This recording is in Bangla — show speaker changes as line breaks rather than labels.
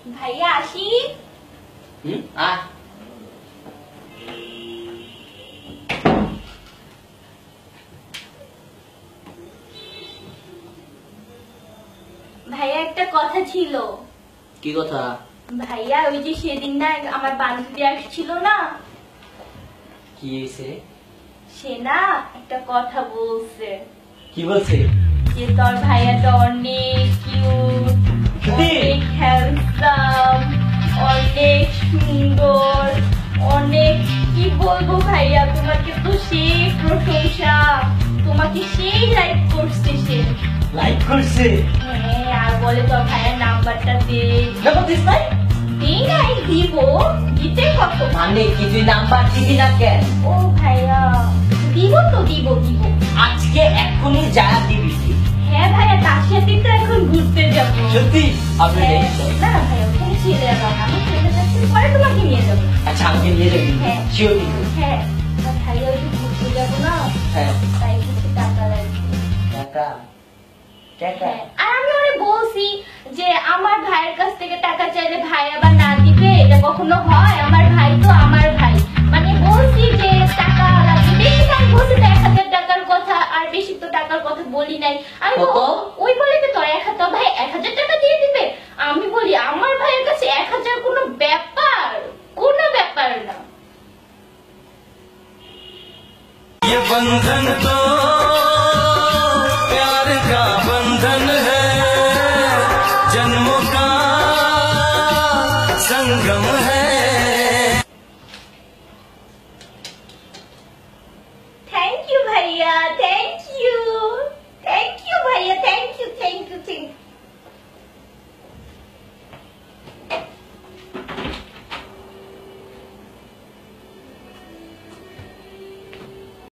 ভাইয়া আসি। ভাইয়া একটা কথা ছিল।
কি কথা?
ভাইয়া ওই যে সেদিন না আমার বান্ধবী আসছিল না,
কি হয়েছে?
সে না একটা কথা বলছে।
কি বলছে?
যে তোর ভাইয়াটা অনেক কিউট, অনেক হ্যান্ডসাম, অনেক সুন্দর, অনেক কি বলবো ভাইয়া, তোমাকে তো সেই প্রশংসা, তোমাকে সেই লাইক করছে সে।
লাইক করছে?
হ্যাঁ, আর বলে তোর ভাইয়ের নাম্বারটা দে।
নাম্বার দিস নাই?
দিই নাই, দিব, দিতে কত
মানে কি তুই নাম্বার দিবি না কেন?
ও ভাইয়া দিব তো, দিব দিব
আজকে এক্ষুনি যা দিবি।
হ্যাঁ ভাইয়া, তার সাথে তো এখন ঘুরতে যাবো।
সত্যি? আপনি
না ভাইয়া, ওখানে ছেড়ে যাবো, আমি ছেড়ে যাচ্ছি, পরে তোমাকে নিয়ে যাবো।
আচ্ছা, আমাকে নিয়ে যাবি?
হ্যাঁ
শিওর কিন্তু?
হ্যাঁ, ভাইয়া ওই যে ঘুরতে যাবো না,
হ্যাঁ।
তাই কিছু টাকা লাগবে।
টাকা? টাকা?
হ্যাঁ, আর আমি ওরে বলছি যে আমার ভাইয়ের কাছ থেকে টাকা চাইলে ভাই আবার না দিবে, এটা কখনো হয়? আমার ভাই তো আমার ভাই, মানে বলছি যে টাকা লাগবে, বেশি দাম বলছি তো 1000 টাকার কথা, আর বেশি তো টাকার কথা বলি নাই। আমি ওই বলে তো 1000, ভাই 1000 টাকা দিয়ে দিবে? আমি বলি আমার ভাইয়ের কাছে 1000 কোনো ব্যাপার, কোনো ব্যাপার না।
ये बंधन तो प्यार का बंधन है, जन्मों का संगम है।